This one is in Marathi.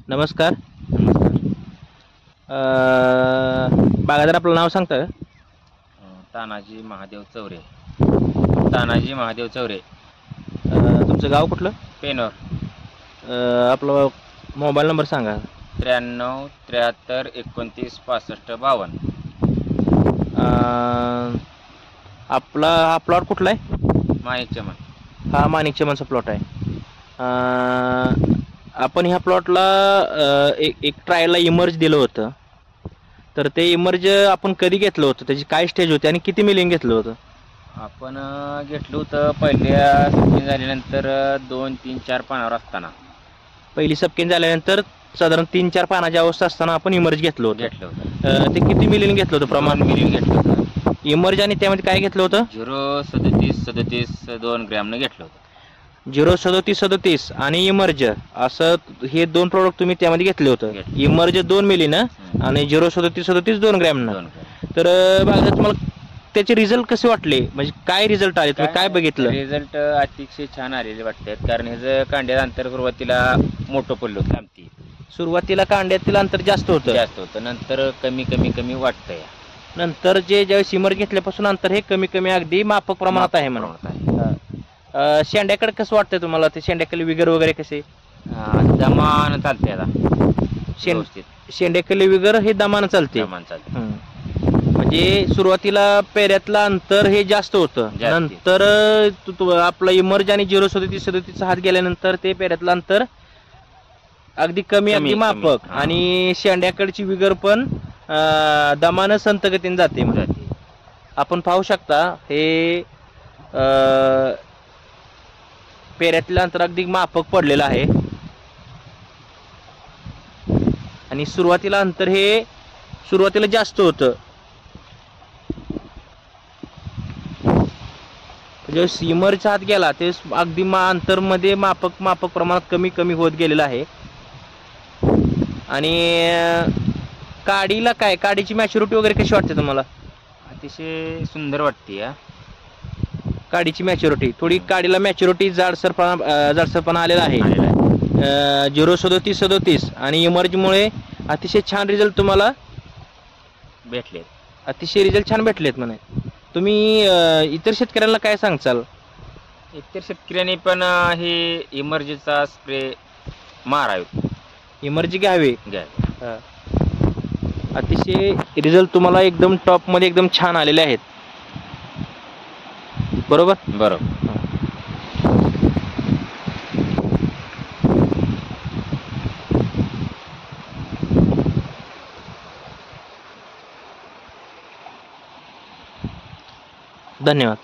नमस्कार. नमस्कार. बागायतदार आपलं नाव सांगता का? तानाजी महादेव चौरे. तानाजी महादेव चौरे. तुमचं गाव कुठलं? पेनोर. आपला मोबाईल नंबर सांगा. 93 73 29 65 52. आपला हा प्लॉट कुठला आहे? माणिक चमन. हा माणिक चमनचा प्लॉट आहे. आपण ह्या प्लॉटला एक ट्रायलला इमर्ज दिलं होतं. तर ते इमर्ज आपण कधी घेतलं होतं, त्याची काय स्टेज होती आणि किती मिलिंग घेतलं होतं? आपण घेतलं होतं पहिल्या सुट्टी झाल्यानंतर 2 3 4 पानावर असताना. पहिली सबकेन झाल्यानंतर साधारण 3-4 पानाची अवस्था असताना आपण इमर्ज घेतलं होतं. ते किती मिलियन घेतलं होतं प्रमाण? मिलियन घेतलं होतं. इमर्ज आणि त्यामध्ये काय घेतलं होतं? 0.37 2 ग्रॅमनं घेतलं होतं. 0.37 आणि इमर्ज असं हे दोन प्रोडक्ट तुम्ही त्यामध्ये घेतले होतं. इमर्ज 2 मिलीनं आणि 0.37 2 ग्रॅमनं. तर बघा तुम्हाला त्याचे रिझल्ट कसे वाटले, म्हणजे काय रिझल्ट आले, तुम्ही काय बघितलं? रिझल्ट अतिशय छान आलेले वाटतात, कारण ह्याचं कांड्याचं अंतर सुरुवातीला मोठं पडलं होतं. लांबती सुरुवातीला कांड्यातील अंतर जास्त होतं, नंतर कमी कमी कमी वाटतंय. नंतर ज्यावेळेस इमर्ज घेतल्यापासून अंतर हे कमी कमी अगदी माफक प्रमाणात आहे म्हणून. शेंड्याकडे कसं वाटतंय तुम्हाला? ते शेंड्याकडे विगर वगैरे कसे? दमान चालते आता. शेंड्याकडे विगर हे दमानं चालते. म्हणजे सुरुवातीला पेऱ्यातलं अंतर हे जास्त होतं, नंतर आपला इमर्ज आणि 0.37 हात गेल्यानंतर ते पेऱ्यातलं अंतर अगदी कमी अगदी माफक आणि शेंड्याकडची विगर पण दमानं संथगतीने जाते. आपण पाहू शकता हे पेऱ्यातलं अंतर अगदी माफक पडलेलं आहे आणि सुरुवातीला अंतर हे सुरुवातीला जास्त होतं. ज्यावेळेस इमर्ज हात गेला ते अगदी अंतर मध्ये माफक प्रमाणात कमी कमी होत गेलेलं आहे. आणि काडीची मॅच्युरिटी वगैरे कशी वाटते तुम्हाला? अतिशय सुंदर वाटते. काडीची मॅच्युरिटी थोडी, काडीला मॅच्युरिटी जाडसरपणा आलेला आहे. 0.37 आणि इमर्जमुळे अतिशय छान रिझल्ट तुम्हाला भेटले. अतिशय रिझल्ट छान भेटलेत म्हणे. तुम्ही इतर शेतकऱ्यांना काय सांगचाल? इतर शेतकऱ्यांनी पण हे इमर्जचा स्प्रे मारावे, इमर्जी घ्यावे. अतिशय रिझल्ट तुम्हाला एकदम टॉप मध्ये एकदम छान आलेले आहेत. बरोबर. धन्यवाद.